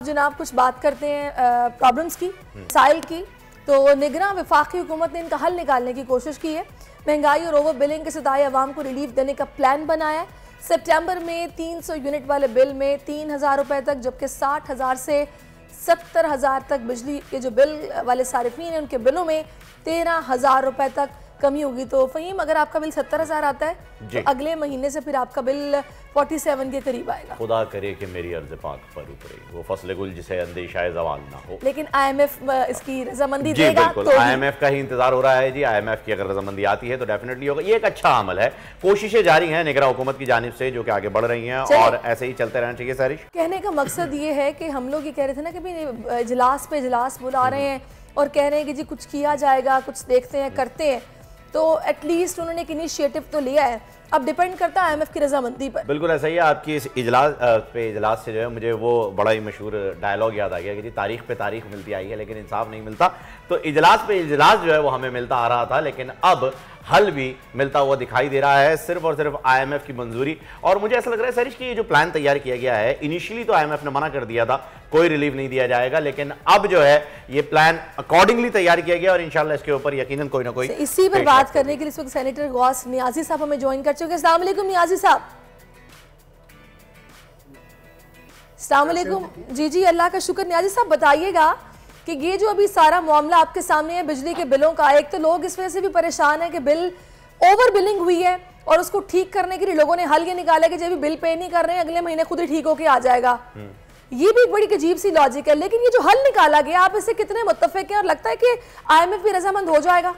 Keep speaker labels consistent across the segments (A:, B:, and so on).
A: जनाब कुछ बात करते हैं प्रॉब्लम्स की, साइल की। तो निगरां वफाकी हुकूमत ने इनका हल निकालने की कोशिश की है। महंगाई और ओवर बिलिंग के सताए अवाम को रिलीफ देने का प्लान बनाया है। सितंबर में 300 यूनिट वाले बिल में 3000 रुपए तक, जबकि 60,000 से 70,000 तक बिजली के जो बिल वाले सारिफीन हैं उनके बिलों में 13,000 रुपए तक कमी होगी। तो फ़हीम, अगर आपका बिल 70,000 आता है तो अगले महीने से फिर आपका बिल 47 के करीब आएगा।
B: खुदा करे कि मेरी अर्ज़ पाक पर उतरे वो फसल गुल जिसे अंदेशा ज़वाल ना हो।
A: लेकिन IMF इसकी रजामंदी
B: जी
A: देगा
B: बिल्कुल,
A: तो
B: IMF का ही इंतजार हो रहा है जी। IMF की अगर रजामंदी आती है तो डेफिनेटली होगा। ये एक अच्छा अमल है, कोशिशें जारी हैं निगरां हुकूमत की जानिब से जो कि आगे बढ़ रही हैं और ऐसे ही चलते रहना चाहिए। सारिश,
A: कहने का मकसद ये है कि हम लोग ये कह रहे थे ना कि भाई इजलास पे इजलास बुला रहे हैं और कह रहे हैं कि जी कुछ किया जाएगा, कुछ देखते हैं, करते हैं। तो एटलीस्ट उन्होंने एक इनिशिएटिव तो लिया है, अब डिपेंड करता है IMF की रजामंदी पर।
B: बिल्कुल ऐसा ही है। आपकी इस इजलास से जो है मुझे वो बड़ा ही मशहूर डायलॉग याद आ गया कि जी तारीख पे तारीख मिलती आई है लेकिन इंसाफ नहीं मिलता। तो इजलास पे इजलास जो है वो हमें मिलता आ रहा था, लेकिन अब हल भी मिलता हुआ दिखाई दे रहा है, सिर्फ और सिर्फ IMF की मंजूरी। और मुझे ऐसा लग रहा है सरिश कि ये जो प्लान तैयार किया गया है, इनिशियली तो IMF ने मना कर दिया था कोई रिलीफ नहीं दिया जाएगा, लेकिन अब जो है ये प्लान अकॉर्डिंगली तैयार किया गया और इंशाल्लाह इसके ऊपर यकीनन कोई ना कोई
A: इसी पर बात करने के लिए इस वक्त सेनेटर गौस नियाजी साहब हमें ज्वाइन कर चुके हैं। अस्सलाम वालेकुम नियाजी साहब। अस्सलाम वालेकुम। जी जी, अल्लाह का शुक्र। नियाजी साहब बताइएगा कि ये जो अभी सारा मामला आपके सामने है बिजली के बिलों का, एक तो लोग इस वजह से भी परेशान है कि बिल ओवर बिलिंग हुई है और उसको ठीक करने के लिए लोगों ने हल ये निकाला कि जब भी बिल पे नहीं कर रहे हैं अगले महीने खुद ही ठीक होके आ जाएगा। ये भी बड़ी अजीब सी लॉजिक है, लेकिन ये जो हल निकाला गया आप इससे कितने मुत्तफिक हैं और लगता है कि IMF भी रजामंद हो जाएगा?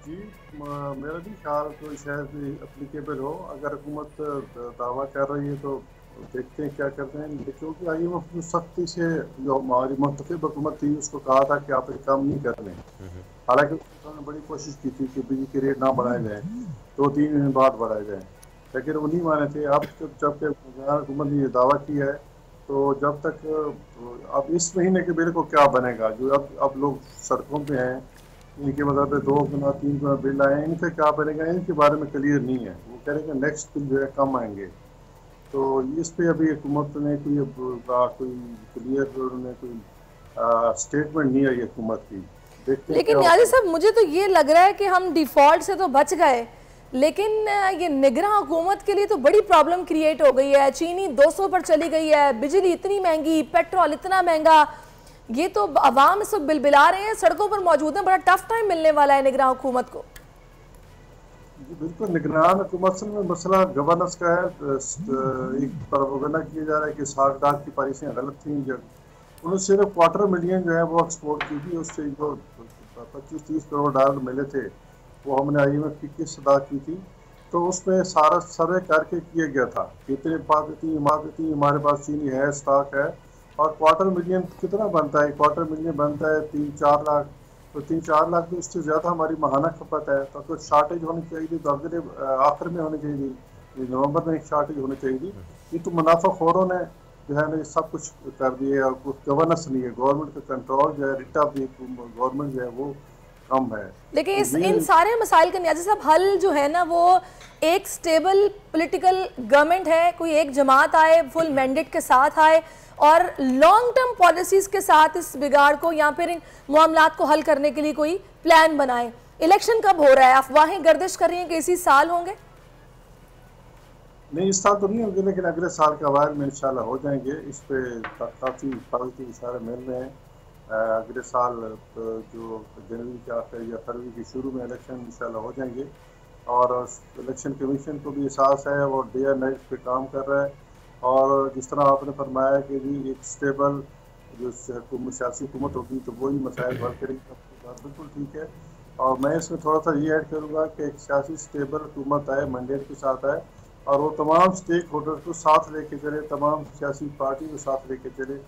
C: जी मेरा भी ख्याल तो शायद एप्लीकेबल हो। अगर हुकूमत दावा कर रही है तो देखते हैं क्या करते हैं, क्योंकि IMF ने सख्ती से जो हमारी मुंतखब हुकूमत थी उसको कहा था कि आप ये काम नहीं कर रहे हैं। हालांकि उन्होंने बड़ी कोशिश की थी कि बिजली के रेट ना बढ़ाए जाए, 2-3 महीने बाद बढ़ाए जाए, लेकिन वो नहीं माने थे। अब जब हुकूमत ने ये दावा किया है तो जब तक अब इस महीने के बिल को क्या बनेगा, जो अब लोग सड़कों पे हैं, इनके मतलब 2 गुना 3 गुना बिल आए, इनका क्या बनेगा इनके बारे में क्लियर नहीं है। वो कह रहे हैं नेक्स्ट बिल जो है कम आएंगे। तो इस पे अभी हुकूमत ने कोई क्लियर कोई स्टेटमेंट नहीं आई हुकूमत की।
A: लेकिन नियाजी साहब मुझे तो ये लग रहा है कि हम डिफॉल्ट से तो बच गए, लेकिन ये निगरां हुकूमत के लिए तो बड़ी प्रॉब्लम क्रिएट हो गई है। चीनी 200 पर चली गई है, बिजली इतनी महंगी, पेट्रोल इतना महंगा, ये तो अवाम इस वक्त बिलबिला रहे हैं, सड़कों पर मौजूद है। बड़ा टफ टाइम मिलने वाला है निगरां हुकूमत को।
C: बिल्कुल, निगरान हुकूमत में मसला गवर्नेंस का है। एक प्रोपेगेंडा किया जा रहा है कि सागदार की पॉलिसियाँ गलत थी। उन्होंने सिर्फ $250 जो है वो एक्सपोर्ट की थी, उससे जो 25-30 करोड़ डॉलर मिले थे वो हमने IMF की किस्त अदा की थी। तो उसमें सारा सर्वे करके किया गया था कि इतनी इमारती हमारे पास चीनी है, स्टॉक है, और $250,000 कितना बनता है? $250,000 बनता है 3-4 लाख। तो 3-4 लाख तो उससे ज़्यादा हमारी महाना खपत है। तो शार्टेज होनी चाहिए, तो अगले आखिर में होनी चाहिए, नवंबर में शार्टेज होनी चाहिए। ये तो मुनाफाखोरों ने जो है ना सब कुछ कर दिया है, कुछ गवर्नेंस नहीं है, गवर्नमेंट का कंट्रोल जो है, रिट ऑफ द गवर्नमेंट जो है वो कम है।
A: लेकिन इन सारे मसाइल का नियाज़ी साहब हल जो है ना वो एक स्टेबल पॉलिटिकल गवर्नमेंट है, कोई एक जमात आए, फुल मैंडेट के साथ आए और लॉन्ग टर्म पॉलिसीज के साथ इस बिगाड़ को या फिर इन मामलात को हल करने के लिए कोई प्लान बनाए। इलेक्शन कब हो रहा है? अफवाहें गर्दिश कर रही हैं कि इसी साल होंगे।
C: नहीं, इस साल तो नहीं होंगे, लेकिन अगले साल के अवाइल में इंशाल्लाह हो जाएंगे। इस पे काफ़ी पॉजिटिव इशारे मिल रहे हैं। अगले साल जो जनवरी के आखिर या फरवरी के शुरू में इलेक्शन इंशाल्लाह हो जाएंगे। और इलेक्शन कमीशन को भी एहसास है, वो डे एंड नाइट पे काम कर रहा है। और जिस तरह आपने फरमाया कि जी एक स्टेबल जो सियासी हुकूमत होगी तो वही मसाइल हल करेगी, बात बिल्कुल ठीक है। और मैं इसमें थोड़ा सा ये ऐड करूँगा कि एक सियासी स्टेबल हुकूमत आए, मैंडेट के साथ आए, और वो तमाम स्टेक होल्डर को साथ लेके चले, तमाम सियासी पार्टी को साथ लेके चले।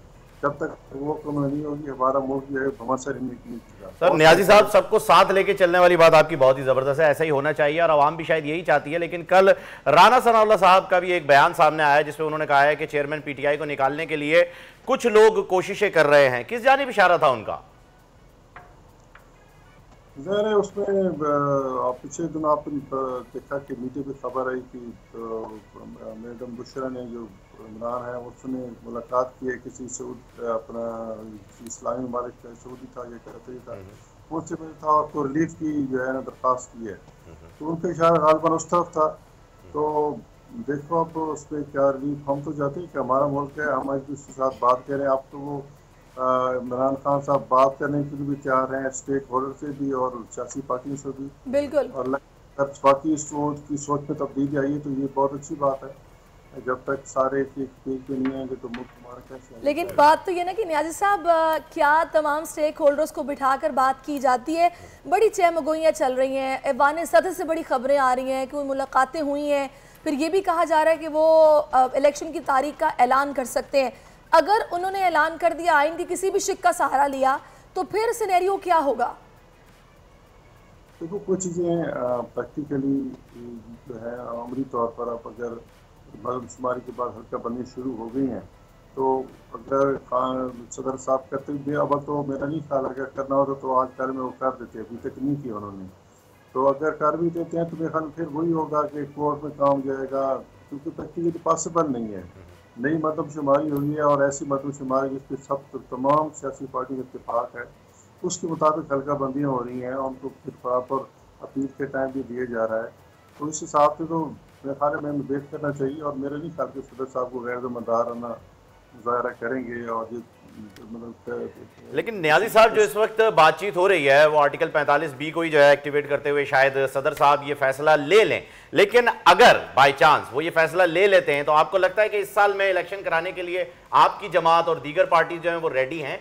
C: जब तक वो कम नहीं होगी हमारा मुल्क जो है भमासर नहीं।
B: सर नियाजी साहब, सबको साथ लेके चलने वाली बात आपकी बहुत ही ज़बरदस्त है, ऐसा ही होना चाहिए और आवाम भी शायद यही चाहती है। लेकिन कल राना सनाउल्लाह साहब का भी एक बयान सामने आया जिसमें उन्होंने कहा है कि चेयरमैन PTI को निकालने के लिए कुछ लोग कोशिशें कर रहे हैं। किस जानिब इशारा था उनका?
C: ज़ाहिर है उसमें पिछले दिन आपने देखा कि मीडिया पे खबर आई कि मैडम बुशरा ने जो इमरान है उसने मुलाकात की है किसी अपना किसी इस्लामी ममालिक का, सऊदी था या कतरी था, उससे मिला था और तो रिलीफ की जो है ना दरख्वास्त की है, तो उनका इशारा गालबन उस तरफ था। तो देखो अब उस पर क्या रिलीफ, हम तो चाहते हैं कि हमारा मुल्क है, हम एक दूसरे के साथ बात करें। आप तो वो इमरान खान साहब बात करने के लिए भी तैयार हैं, स्टेक होल्डर से भी और सियासी पार्टियों से भी,
A: बिल्कुल।
C: और अगर बाकी सोच में तब्दीली आई है तो ये बहुत अच्छी बात है। जब तक सारे एक पे नहीं आएंगे तो मुल्क हमारा कैसे आएगा?
A: लेकिन बात तो ये ना कि नियाज़ी साहब, क्या तमाम स्टेक होल्डर्स को बिठाकर बात की जाती है? बड़ी चहमगोइयाँ चल रही हैं, ऐवान सदर से बड़ी खबरें आ रही हैं कि वो मुलाकातें हुई हैं, फिर ये भी कहा जा रहा है कि वो इलेक्शन की तारीख का ऐलान कर सकते हैं। अगर उन्होंने ऐलान कर दिया, आइन की किसी भी शिक का सहारा लिया, तो फिर सिनेरियो क्या होगा?
C: देखो कुछ चीज़ें प्रैक्टिकली जो है अमली तौर पर अब अगर मरदमशुमारी के बाद हल्का बननी शुरू हो गई हैं, तो अगर सदर साहब करते भी, अब तो मेरा नहीं ख्याल अगर करना होता तो आज कल में वो कर देते, अभी तक नहीं किया उन्होंने। तो अगर कर भी देते हैं तो मेरा ख्याल फिर वही होगा कि कोर्ट में काम जाएगा, क्योंकि प्रैक्टिकली पॉसिबल नहीं है। नई मरदमशुमारी हुई है और ऐसी मरदमशुमारी जिस पर सब तमाम सियासी पार्टी का इत्तेफाक है, उसके मुताबिक हल्का बंदियाँ हो रही हैं और उनको फिर प्रॉपर अपील के टाइम भी दिया जा रहा है। तो इस हिसाब से तो मेरे ख्याल में हमें वेट करना चाहिए, और मेरे नहीं ख्याल के सदर साहब को गैर ज़िम्मेदाराना मुजाहरा करेंगे। और ये मतलब
B: लेकिन नियाज़ी साहब, जो इस वक्त बातचीत हो रही है वो आर्टिकल 45B को ही जो है एक्टिवेट करते हुए शायद सदर साहब ये फैसला ले लें, लेकिन अगर बाई चांस वो ये फैसला ले लेते हैं तो आपको लगता है कि इस साल में इलेक्शन कराने के लिए आपकी जमात और दीगर पार्टी जो है वो रेडी हैं?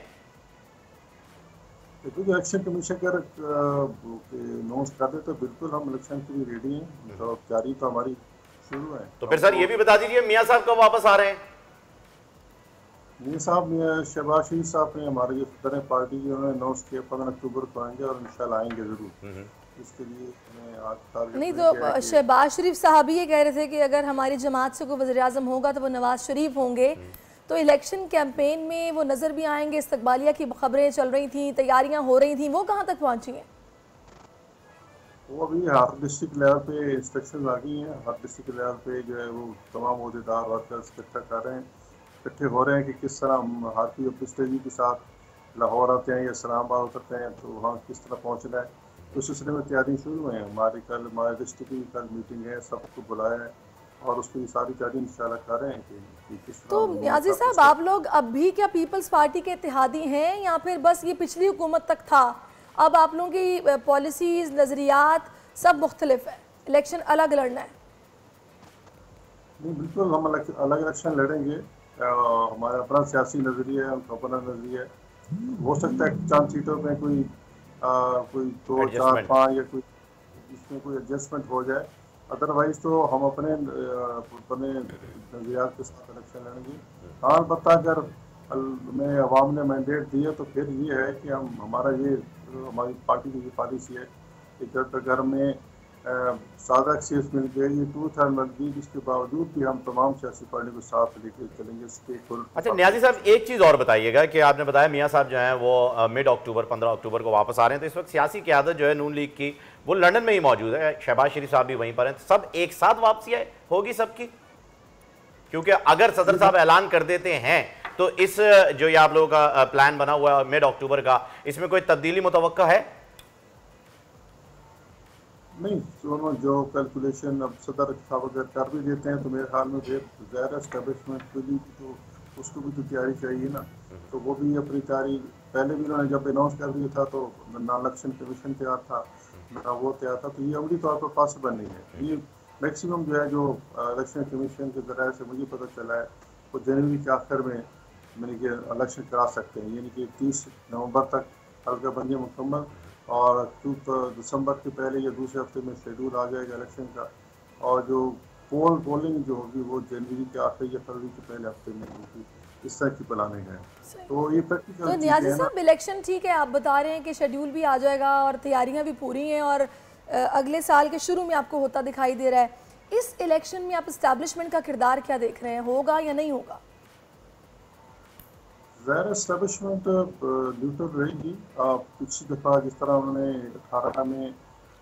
C: इलेक्शन कमीशन अगर अनाउंस कर दे तो बिल्कुल हम इलेक्शन के लिए रेडी हैं, तो तैयारी तो हमारी शुरू है।
B: तो फिर सर ये भी बता दीजिए, मियाँ साहब कब वापस आ रहे हैं?
C: मियाँ साहब, शहबाज शरीफ साहब ने हमारे जो सदर पार्टी उन्होंने अनाउंस किया 15 अक्टूबर को आएंगे और इंशाल्लाह आएंगे जरूर। इसके लिए हमें आज टारगेट
A: नहीं तो शहबाज शरीफ साहब ही ये कह रहे थे कि अगर हमारी जमात से कोई वज़ीर-ए-आज़म होगा तो वो नवाज शरीफ होंगे, तो इलेक्शन कैंपेन में वो नज़र भी आएंगे। इस्तकबालिया की खबरें चल रही थी, तैयारियां हो रही थी, वो कहाँ तक पहुँची हैं?
C: वो अभी हर डिस्ट्रिक्ट लेवल पे इंस्ट्रक्शन आ गई हैं, हर डिस्ट्रिक्ट लेवल पे जो है वो तमाम अहदेदार वर्कर्स इकट्ठा कर रहे हैं, इकट्ठे हो रहे हैं कि किस तरह हम हर कोई अपनी स्ट्रेटजी के साथ लाहौर आते हैं या इस्लामाबाद उतरते हैं तो वहाँ किस तरह पहुँचना है। तो उस सिलसिले में तैयारी शुरू है। हमारे डिस्ट्रिक्ट की कल मीटिंग है, सबको बुलाया है और उसकी सारी तैयारी इंशाल्लाह कर रहे हैं कि किस तरह।
A: तो नियाज़ी साहब, आप लोग अब भी क्या पीपल्स पार्टी के इत्तेहादी हैं या फिर बस ये पिछली हुकूमत तक था? अब आप लोगों की पॉलिसीज़, नज़रियात सब मुख्तलिफ है, इलेक्शन अलग लड़ना है?
C: नहीं, बिल्कुल हम अलग इलेक्शन लड़ेंगे। हमारा अपना सियासी नज़रिया है, उनका अपना नज़रिया है। हो सकता है चंद सीटों में कोई 2, 4, 5 या कोई इसमें कोई एडजस्टमेंट हो जाए, अदरवाइज तो हम अपने नज़रियात के साथ इलेक्शन लड़ेंगे। हाँ, अलबत्ता अगर में अवाम ने मैंडेट दिया तो फिर ये है कि हमारी पार्टी की ये पॉलिसी है कि जब तक घर में सादा सीट मिल गई, ये 2/3 मिल गई, जिसके बावजूद भी हम तमाम सियासी पार्टी को साथ लेकर चलेंगे।
B: अच्छा नियाज़ी साहब, एक चीज़ और बताइएगा कि आपने बताया मियाँ साहब जो हैं वो मिड अक्टूबर 15 अक्टूबर को वापस आ रहे हैं, तो इस वक्त सियासी क़यादत जो है नून लीग की वो लंदन में ही मौजूद है, शहबाज शरीफ साहब भी वहीं पर हैं, सब एक साथ वापसी होगी सबकी? क्योंकि अगर सदर साहब ऐलान कर देते हैं तो इस जो ये आप लोगों का प्लान बना हुआ है मिड अक्टूबर का, इसमें कोई तब्दीली मुतवक्का है?
C: नहीं, दोनों जो कैलकुलेशन अब सदर साहब अगर कर भी देते हैं तो मेरे ख्याल में फिर ज़ाहिर एस्टेब्लिशमेंट के लिए तो उसको भी तो तैयारी चाहिए ना। तो वो भी अपनी तैयारी पहले भी उन्होंने जब अनाउंस कर दिया था तो ना इलेक्शन कमीशन तैयार था ना वो तैयार था, तो ये अमली तौर पर पॉसिबल नहीं है। ये मैक्सिमम जो है जो इलेक्शन कमीशन के ज़रिए से मुझे पता चला है वो जनवरी के आखिर में यानी कि इलेक्शन करा सकते हैं, यानी कि 30 नवंबर तक हल्का बंदी मुकम्मल और दिसंबर के पहले या दूसरे हफ्ते में शेड्यूल आ जाएगा इलेक्शन का, और जो पोलिंग जो होगी वो जनवरी के आखिर या फरवरी के पहले हफ्ते में होगी। इस तरह की प्लानिंग है। तो ये प्रैक्टिकल
A: तो नियाज़ी साहब, इलेक्शन ठीक है, आप बता रहे हैं कि शेड्यूल भी आ जाएगा और तैयारियां भी पूरी हैं और अगले साल के शुरू में आपको होता दिखाई दे रहा है। इस इलेक्शन में आप इस्टेब्लिशमेंट का किरदार क्या देख रहे हैं, होगा या नहीं होगा?
C: ज़ाहिर एस्टेब्लिशमेंट न्यूट्रल रहेगी। पिछली दफ़ा जिस तरह उन्होंने 18 में,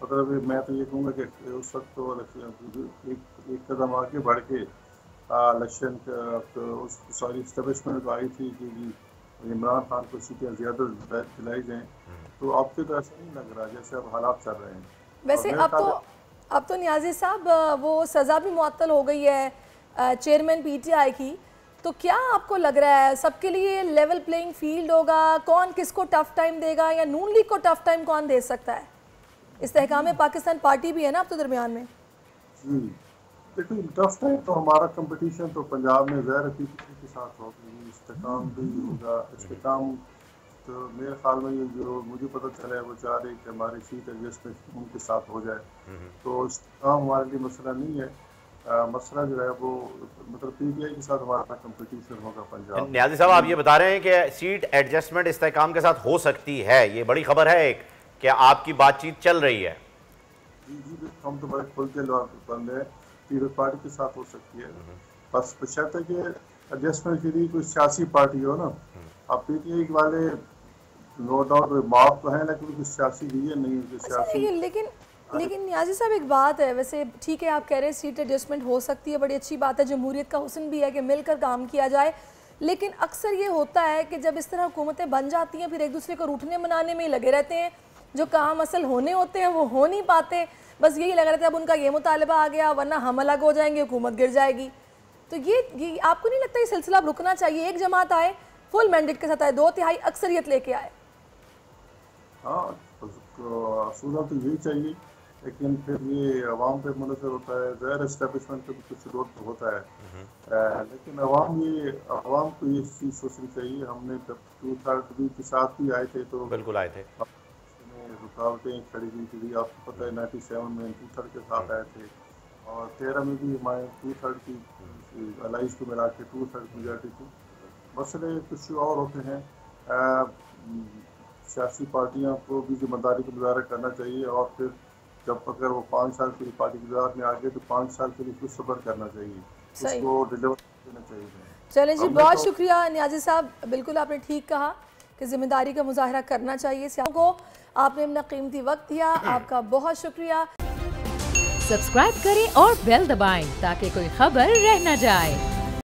C: मतलब मैं तो ये कहूँगा कि उस वक्त तो एक कदम आगे बढ़ के इलेक्शन तो उस सारी इस्टेब्लिशमेंट तो आई थी कि इमरान खान को सीटें ज़्यादा दिलाई जाएँ, तो आपके तो ऐसा नहीं लग रहा जैसे अब हालात चल रहे हैं।
A: वैसे अब तो नियाज़ी साहब वो सज़ा भी मुअत्तल हो गई है चेयरमैन पीटीआई की, तो क्या आपको लग रहा है सबके लिए लेवल प्लेइंग फील्ड होगा? कौन किसको टफ टाइम देगा, या नून लीग को टफ टाइम कौन दे सकता है? इस्तेहकाम पाकिस्तान पार्टी भी है ना अब तो दरमियान में।
C: जी देखिए, टफ टाइम तो हमारा कंपटीशन तो पंजाब में ज़ाहिर पीटीआई के साथ होगा, इस्तेहकाम भी होगा। इस्तेहकाम तो मेरे ख्याल में ये जो मुझे पता चला है वो चाह रही कि हमारी सीट एडजस्टमेंट उनके साथ हो जाए, तो इस्तेहकाम हमारे लिए मसला नहीं है। मसला जो है वो मतलब पीटीआई के साथ हमारा कंपटीशन होगा पंजाब।
B: नियाज़ी साहब, आप ये बता रहे हैं कि सीट एडजस्टमेंट इस्तेहकाम के साथ हो सकती है, ये बड़ी खबर है एक, क्या आपकी बातचीत चल रही है?
C: जी हम तो बड़े खुल के बंद है, पीपल्स पार्टी के साथ हो सकती है, बस बशर्ते कि एडजस्टमेंट के लिए कोई सियासी पार्टी हो ना। अब पीटीआई वाले नो डाउट माफ तो है, लेकिन कोई सियासी रीजन नहीं है सियासी।
A: लेकिन नियाज़ी साहब एक बात है, वैसे ठीक है आप कह रहे हैं सीट एडजस्टमेंट हो सकती है, बड़ी अच्छी बात है, जमहूरियत का हुस्न भी है कि मिलकर काम किया जाए, लेकिन अक्सर ये होता है कि जब इस तरह हुकूमतें बन जाती हैं फिर एक दूसरे को रूठने मनाने में ही लगे रहते हैं, जो काम असल होने होते हैं वो हो नहीं पाते। बस यही लग रहा था अब उनका ये मुतालबा आ गया वरना हम अलग हो जाएंगे, हुकूमत गिर जाएगी। तो ये आपको नहीं लगता ये सिलसिला रुकना चाहिए? एक जमात आए फुल मैंडेट के साथ आए, 2/3 अक्सरियत लेके आए।
C: हाँ असूला तो यही चाहिए, लेकिन फिर ये अवाम पे मुनसर होता है। ज़ाहिर एस्टेब्लिशमेंट पे कुछ रोड तो होता है, लेकिन अवाम को ये चीज़ सोचनी चाहिए। हमने जब 2/3 के साथ भी आए थे तो
B: बिल्कुल आए थे,
C: रुकावटें खड़ी हुई थी। आपको पता है 97 में 2/3 के साथ आए थे, और 13 में भी हमारे 2/3 की अलाइज को मिला के 2/3 मेजॉरिटी थी। मसले कुछ और होते हैं, सियासी पार्टियों को भी जिम्मेदारी का मुजाहरा करना चाहिए, और फिर जब अगर वो 5 साल की पार्टी गुजार में आ गए तो 5 साल के लिए कुछ सब्र करना चाहिए, उसको डिलीवर देना चाहिए।
A: चलें जी, बहुत शुक्रिया नियाज़ी साहब, बिल्कुल आपने ठीक कहा कि जिम्मेदारी का मुजाहरा करना चाहिए। सियासत को आपने अपना कीमती वक्त दिया, आपका बहुत शुक्रिया।
D: सब्सक्राइब करें और बेल दबाएं ताकि कोई खबर रह न जाए।